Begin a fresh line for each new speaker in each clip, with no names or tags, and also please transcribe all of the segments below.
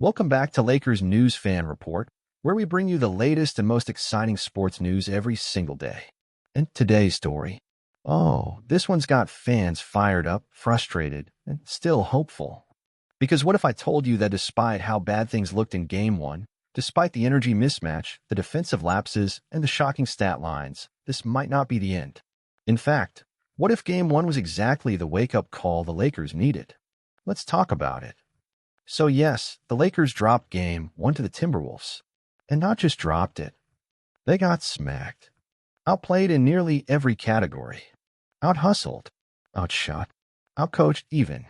Welcome back to Lakers News Fan Report, where we bring you the latest and most exciting sports news every single day. And today's story. Oh, this one's got fans fired up, frustrated, and still hopeful. Because what if I told you that despite how bad things looked in Game 1, despite the energy mismatch, the defensive lapses, and the shocking stat lines, this might not be the end? In fact, what if Game 1 was exactly the wake-up call the Lakers needed? Let's talk about it. So yes, the Lakers dropped Game 1 to the Timberwolves. And not just dropped it. They got smacked. Outplayed in nearly every category. Out-hustled. Outshot. Outcoached even.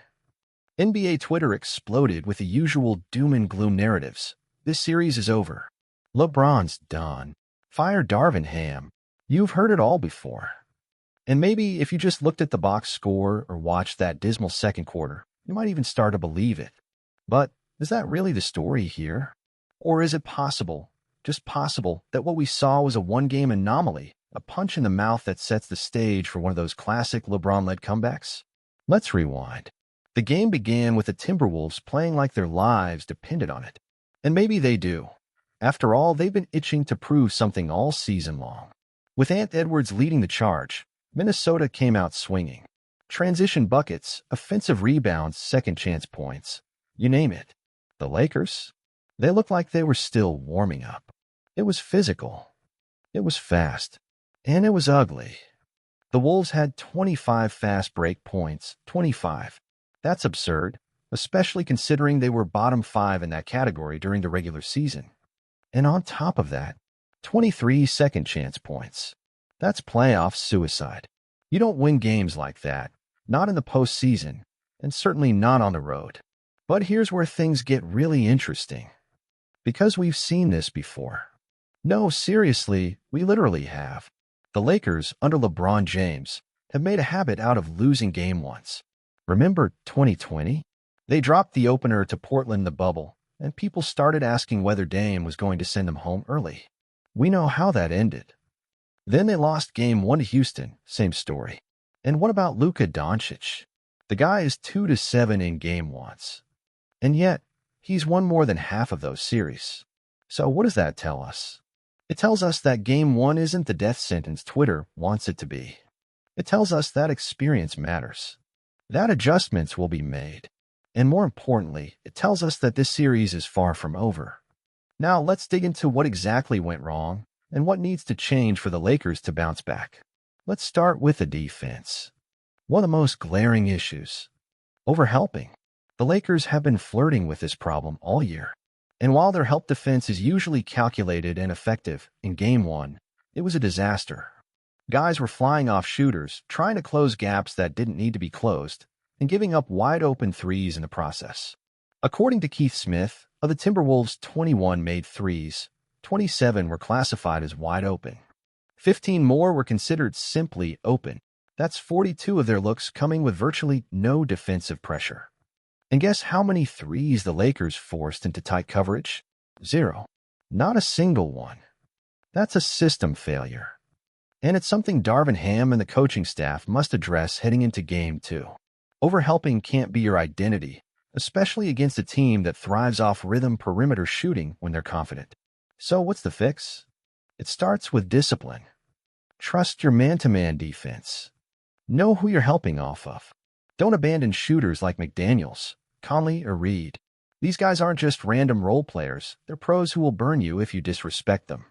NBA Twitter exploded with the usual doom and gloom narratives. This series is over. LeBron's done. Fire Darvin Ham. You've heard it all before. And maybe if you just looked at the box score or watched that dismal second quarter, you might even start to believe it. But is that really the story here? Or is it possible, just possible, that what we saw was a one-game anomaly, a punch in the mouth that sets the stage for one of those classic LeBron-led comebacks? Let's rewind. The game began with the Timberwolves playing like their lives depended on it. And maybe they do. After all, they've been itching to prove something all season long. With Ant Edwards leading the charge, Minnesota came out swinging. Transition buckets, offensive rebounds, second-chance points. You name it. The Lakers? They looked like they were still warming up. It was physical. It was fast. And it was ugly. The Wolves had 25 fast break points. 25. That's absurd, especially considering they were bottom 5 in that category during the regular season. And on top of that, 23 second-chance points. That's playoff suicide. You don't win games like that, not in the postseason, and certainly not on the road. But here's where things get really interesting. Because we've seen this before. No, seriously, we literally have. The Lakers, under LeBron James, have made a habit out of losing game once. Remember 2020? They dropped the opener to Portland in the bubble, and people started asking whether Dame was going to send them home early. We know how that ended. Then they lost Game 1 to Houston, same story. And what about Luka Doncic? The guy is 2-7 in Game 1s. And yet, he's won more than half of those series. So what does that tell us? It tells us that Game 1 isn't the death sentence Twitter wants it to be. It tells us that experience matters. That adjustments will be made. And more importantly, it tells us that this series is far from over. Now let's dig into what exactly went wrong and what needs to change for the Lakers to bounce back. Let's start with the defense. One of the most glaring issues. Overhelping. The Lakers have been flirting with this problem all year. And while their help defense is usually calculated and effective, in Game 1, it was a disaster. Guys were flying off shooters, trying to close gaps that didn't need to be closed, and giving up wide-open threes in the process. According to Keith Smith, of the Timberwolves' 21 made threes, 27 were classified as wide open. 15 more were considered simply open. That's 42 of their looks coming with virtually no defensive pressure. And guess how many threes the Lakers forced into tight coverage? 0. Not a single one. That's a system failure. And it's something Darvin Ham and the coaching staff must address heading into Game 2. Overhelping can't be your identity, especially against a team that thrives off rhythm perimeter shooting when they're confident. So what's the fix? It starts with discipline. Trust your man-to-man defense. Know who you're helping off of. Don't abandon shooters like McDaniels, Conley, or Reed. These guys aren't just random role players. They're pros who will burn you if you disrespect them.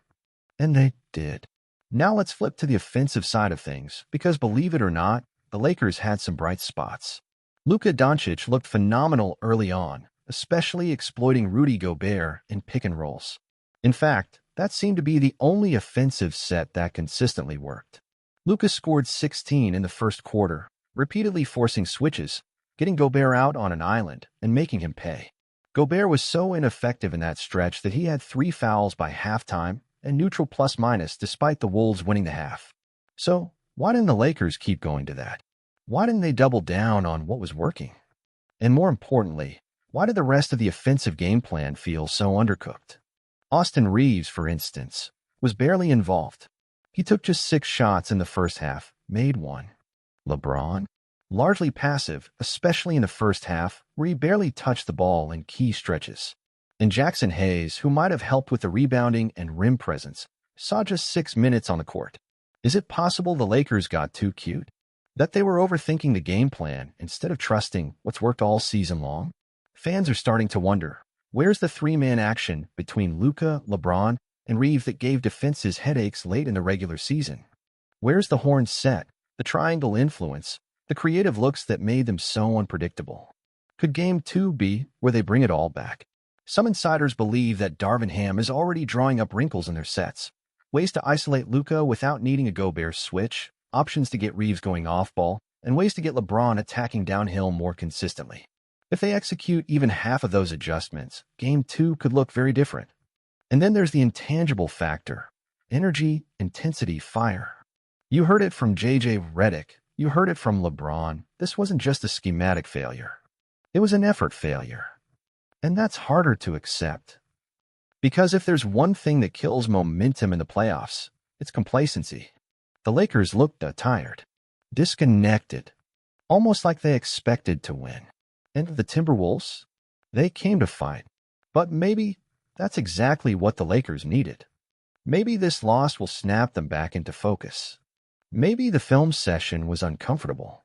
And they did. Now let's flip to the offensive side of things, because believe it or not, the Lakers had some bright spots. Luka Doncic looked phenomenal early on, especially exploiting Rudy Gobert in pick and rolls. In fact, that seemed to be the only offensive set that consistently worked. Luka scored 16 in the first quarter, repeatedly forcing switches, getting Gobert out on an island, and making him pay. Gobert was so ineffective in that stretch that he had 3 fouls by halftime and neutral plus-minus despite the Wolves winning the half. So, why didn't the Lakers keep going to that? Why didn't they double down on what was working? And more importantly, why did the rest of the offensive game plan feel so undercooked? Austin Reeves, for instance, was barely involved. He took just 6 shots in the first half, made 1. LeBron? Largely passive, especially in the first half, where he barely touched the ball in key stretches. And Jackson Hayes, who might have helped with the rebounding and rim presence, saw just 6 minutes on the court. Is it possible the Lakers got too cute? That they were overthinking the game plan instead of trusting what's worked all season long? Fans are starting to wonder, where's the three-man action between Luka, LeBron, and Reeves that gave defenses headaches late in the regular season? Where's the horn set, the triangle influence, the creative looks that made them so unpredictable? Could Game 2 be where they bring it all back? Some insiders believe that Darvin Ham is already drawing up wrinkles in their sets, ways to isolate Luka without needing a Gobert switch, options to get Reeves going off-ball, and ways to get LeBron attacking downhill more consistently. If they execute even half of those adjustments, Game 2 could look very different. And then there's the intangible factor: energy, intensity, fire. You heard it from J.J. Redick. You heard it from LeBron. This wasn't just a schematic failure. It was an effort failure. And that's harder to accept. Because if there's one thing that kills momentum in the playoffs, it's complacency. The Lakers looked tired, disconnected, almost like they expected to win. And the Timberwolves? They came to fight. But maybe that's exactly what the Lakers needed. Maybe this loss will snap them back into focus. Maybe the film session was uncomfortable.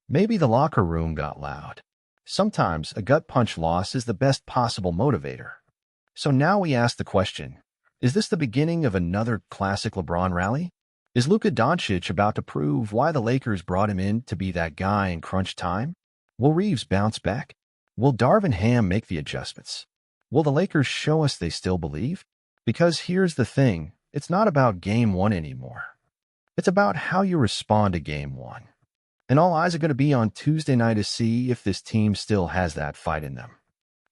Maybe the locker room got loud. Sometimes a gut punch loss is the best possible motivator. So now we ask the question, is this the beginning of another classic LeBron rally? Is Luka Doncic about to prove why the Lakers brought him in to be that guy in crunch time? Will Reeves bounce back? Will Darvin Ham make the adjustments? Will the Lakers show us they still believe? Because here's the thing, it's not about Game 1 anymore. It's about how you respond to Game 1. And all eyes are going to be on Tuesday night to see if this team still has that fight in them.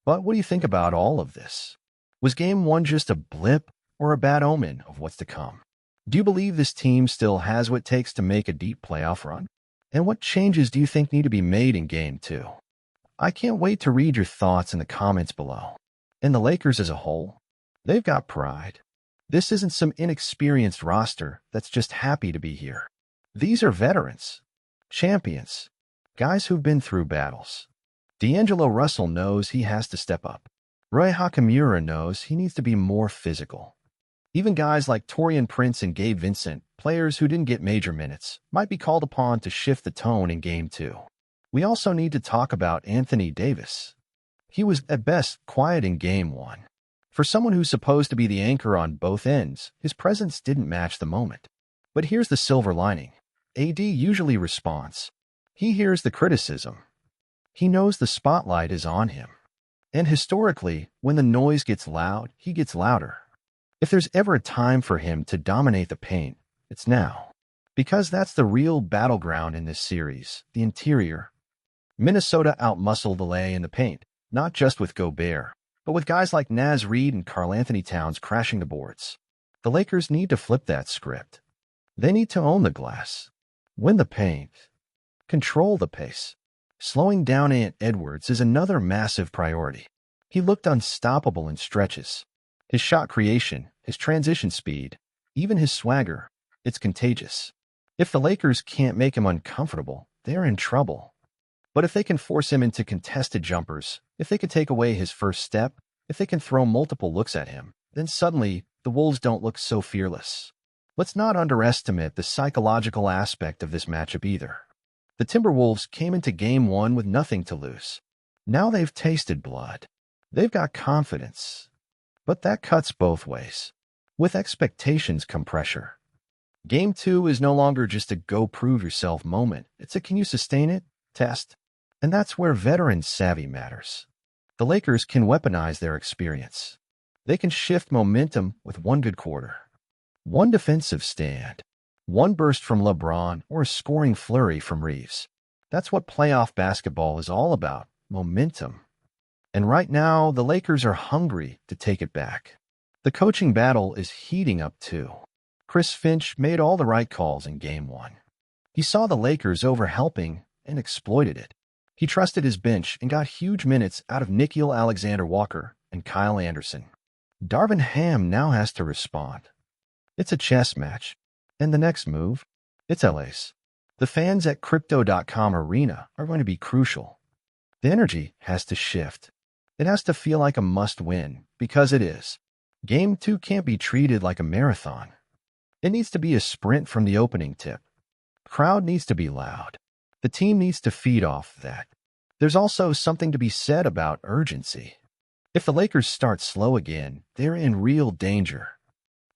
But what do you think about all of this? Was Game 1 just a blip or a bad omen of what's to come? Do you believe this team still has what it takes to make a deep playoff run? And what changes do you think need to be made in Game 2? I can't wait to read your thoughts in the comments below. And the Lakers as a whole, they've got pride. This isn't some inexperienced roster that's just happy to be here. These are veterans, champions, guys who've been through battles. D'Angelo Russell knows he has to step up. Rui Hachimura knows he needs to be more physical. Even guys like Taurean Prince and Gabe Vincent, players who didn't get major minutes, might be called upon to shift the tone in Game 2. We also need to talk about Anthony Davis. He was, at best, quiet in Game 1. For someone who's supposed to be the anchor on both ends, his presence didn't match the moment. But here's the silver lining. AD usually responds. He hears the criticism. He knows the spotlight is on him. And historically, when the noise gets loud, he gets louder. If there's ever a time for him to dominate the paint, it's now. Because that's the real battleground in this series, the interior. Minnesota outmuscled LA in the paint, not just with Gobert, but with guys like Naz Reid and Karl-Anthony Towns crashing the boards. The Lakers need to flip that script. They need to own the glass, win the paint, control the pace. Slowing down Ant Edwards is another massive priority. He looked unstoppable in stretches. His shot creation, his transition speed, even his swagger, it's contagious. If the Lakers can't make him uncomfortable, they're in trouble. But if they can force him into contested jumpers, if they can take away his first step, if they can throw multiple looks at him, then suddenly the Wolves don't look so fearless. Let's not underestimate the psychological aspect of this matchup either. The Timberwolves came into Game 1 with nothing to lose. Now they've tasted blood. They've got confidence. But that cuts both ways. With expectations come pressure. Game 2 is no longer just a go-prove-yourself moment. It's a can you sustain it? Test. And that's where veteran savvy matters. The Lakers can weaponize their experience. They can shift momentum with one good quarter. One defensive stand. One burst from LeBron or a scoring flurry from Reeves. That's what playoff basketball is all about, momentum. And right now, the Lakers are hungry to take it back. The coaching battle is heating up too. Chris Finch made all the right calls in Game 1. He saw the Lakers overhelping and exploited it. He trusted his bench and got huge minutes out of Nickeil Alexander-Walker and Kyle Anderson. Darvin Ham now has to respond. It's a chess match. And the next move? It's LA's. The fans at Crypto.com Arena are going to be crucial. The energy has to shift. It has to feel like a must-win, because it is. Game 2 can't be treated like a marathon. It needs to be a sprint from the opening tip. Crowd needs to be loud. The team needs to feed off that. There's also something to be said about urgency. If the Lakers start slow again, they're in real danger.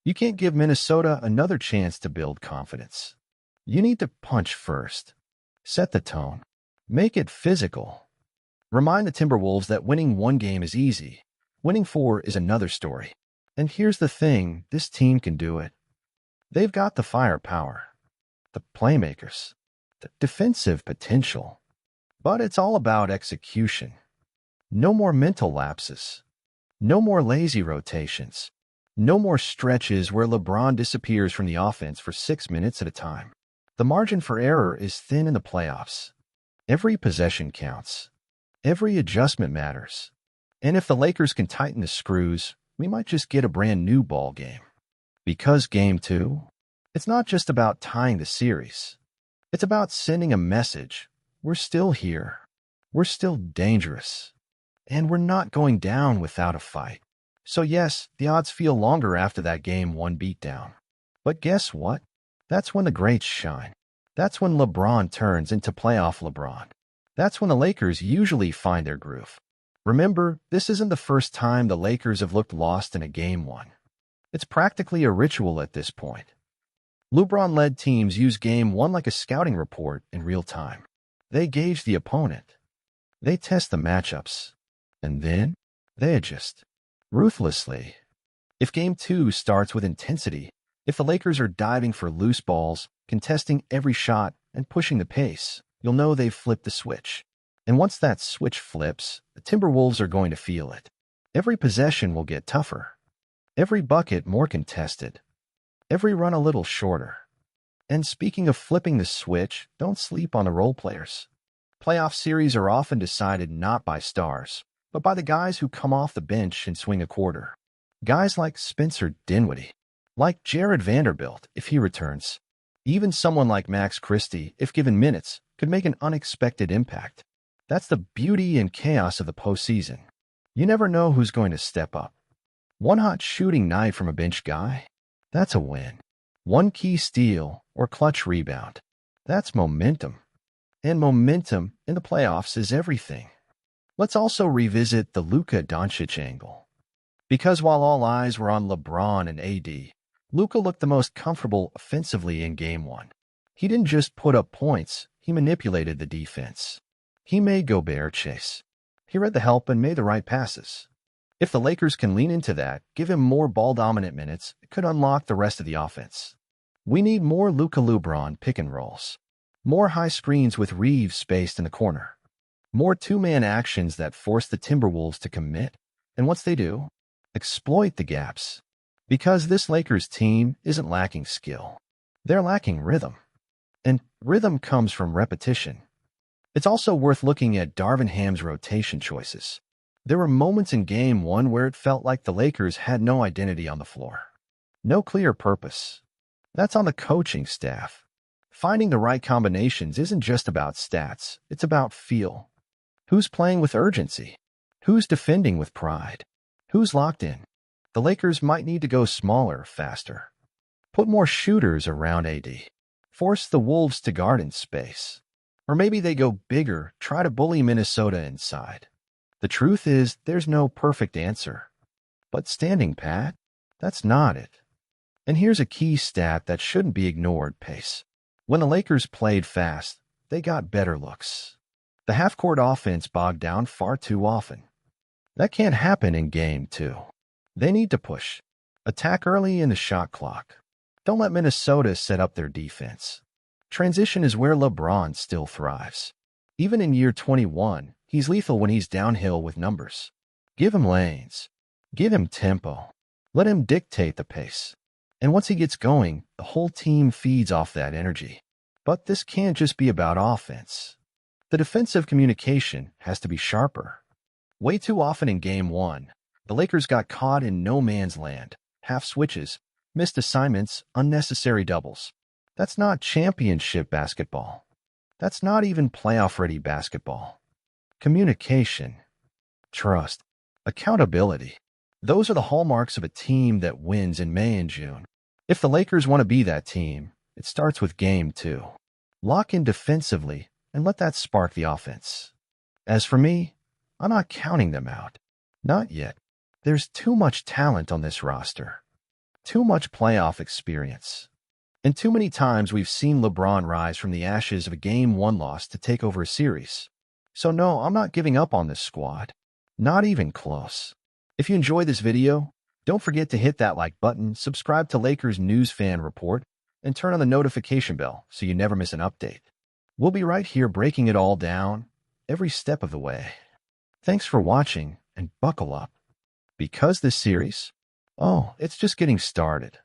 You can't give Minnesota another chance to build confidence. You need to punch first. Set the tone. Make it physical. Remind the Timberwolves that winning one game is easy. Winning four is another story. And here's the thing, this team can do it. They've got the firepower, the playmakers, the defensive potential. But it's all about execution. No more mental lapses. No more lazy rotations. No more stretches where LeBron disappears from the offense for 6 minutes at a time. The margin for error is thin in the playoffs. Every possession counts. Every adjustment matters. And if the Lakers can tighten the screws, we might just get a brand new ball game. Because Game 2, it's not just about tying the series. It's about sending a message. We're still here. We're still dangerous. And we're not going down without a fight. So yes, the odds feel longer after that Game 1 beatdown. But guess what? That's when the greats shine. That's when LeBron turns into playoff LeBron. That's when the Lakers usually find their groove. Remember, this isn't the first time the Lakers have looked lost in a Game 1. It's practically a ritual at this point. LeBron-led teams use Game 1 like a scouting report in real time. They gauge the opponent. They test the matchups. And then they adjust. Ruthlessly. If Game 2 starts with intensity, if the Lakers are diving for loose balls, contesting every shot, and pushing the pace, you'll know they've flipped the switch. And once that switch flips, the Timberwolves are going to feel it. Every possession will get tougher. Every bucket more contested. Every run a little shorter. And speaking of flipping the switch, don't sleep on the role players. Playoff series are often decided not by stars, but by the guys who come off the bench and swing a quarter. Guys like Spencer Dinwiddie, like Jared Vanderbilt if he returns. Even someone like Max Christie, if given minutes, could make an unexpected impact. That's the beauty and chaos of the postseason. You never know who's going to step up. One hot shooting night from a bench guy, that's a win. One key steal or clutch rebound, that's momentum. And momentum in the playoffs is everything. Let's also revisit the Luka Doncic angle. Because while all eyes were on LeBron and AD, Luka looked the most comfortable offensively in Game 1. He didn't just put up points, he manipulated the defense. He made Gobert chase. He read the help and made the right passes. If the Lakers can lean into that, give him more ball-dominant minutes, it could unlock the rest of the offense. We need more Luka LeBron pick-and-rolls. More high screens with Reeves spaced in the corner. More two-man actions that force the Timberwolves to commit. And once they do, exploit the gaps. Because this Lakers team isn't lacking skill. They're lacking rhythm. And rhythm comes from repetition. It's also worth looking at Darvin Ham's rotation choices. There were moments in Game 1 where it felt like the Lakers had no identity on the floor. No clear purpose. That's on the coaching staff. Finding the right combinations isn't just about stats, it's about feel. Who's playing with urgency? Who's defending with pride? Who's locked in? The Lakers might need to go smaller, faster. Put more shooters around AD. Force the Wolves to guard in space. Or maybe they go bigger, try to bully Minnesota inside. The truth is, there's no perfect answer. But standing pat, that's not it. And here's a key stat that shouldn't be ignored, pace. When the Lakers played fast, they got better looks. The half-court offense bogged down far too often. That can't happen in Game 2. They need to push. Attack early in the shot clock. Don't let Minnesota set up their defense. Transition is where LeBron still thrives. Even in year 21, he's lethal when he's downhill with numbers. Give him lanes. Give him tempo. Let him dictate the pace. And once he gets going, the whole team feeds off that energy. But this can't just be about offense. The defensive communication has to be sharper. Way too often in Game 1, the Lakers got caught in no man's land, half switches, missed assignments, unnecessary doubles. That's not championship basketball. That's not even playoff-ready basketball. Communication, trust, Accountability. Those are the hallmarks of a team that wins in May and June. If the Lakers want to be that team, it starts with Game 2. Lock in defensively and let that spark the offense. As for me, I'm not counting them out. Not yet. There's too much talent on this roster. Too much playoff experience. And too many times we've seen LeBron rise from the ashes of a Game 1 loss to take over a series. So no, I'm not giving up on this squad. Not even close. If you enjoyed this video, don't forget to hit that like button, subscribe to Lakers News Fan Report, and turn on the notification bell so you never miss an update. We'll be right here breaking it all down, every step of the way. Thanks for watching, and buckle up. Because this series, it's just getting started.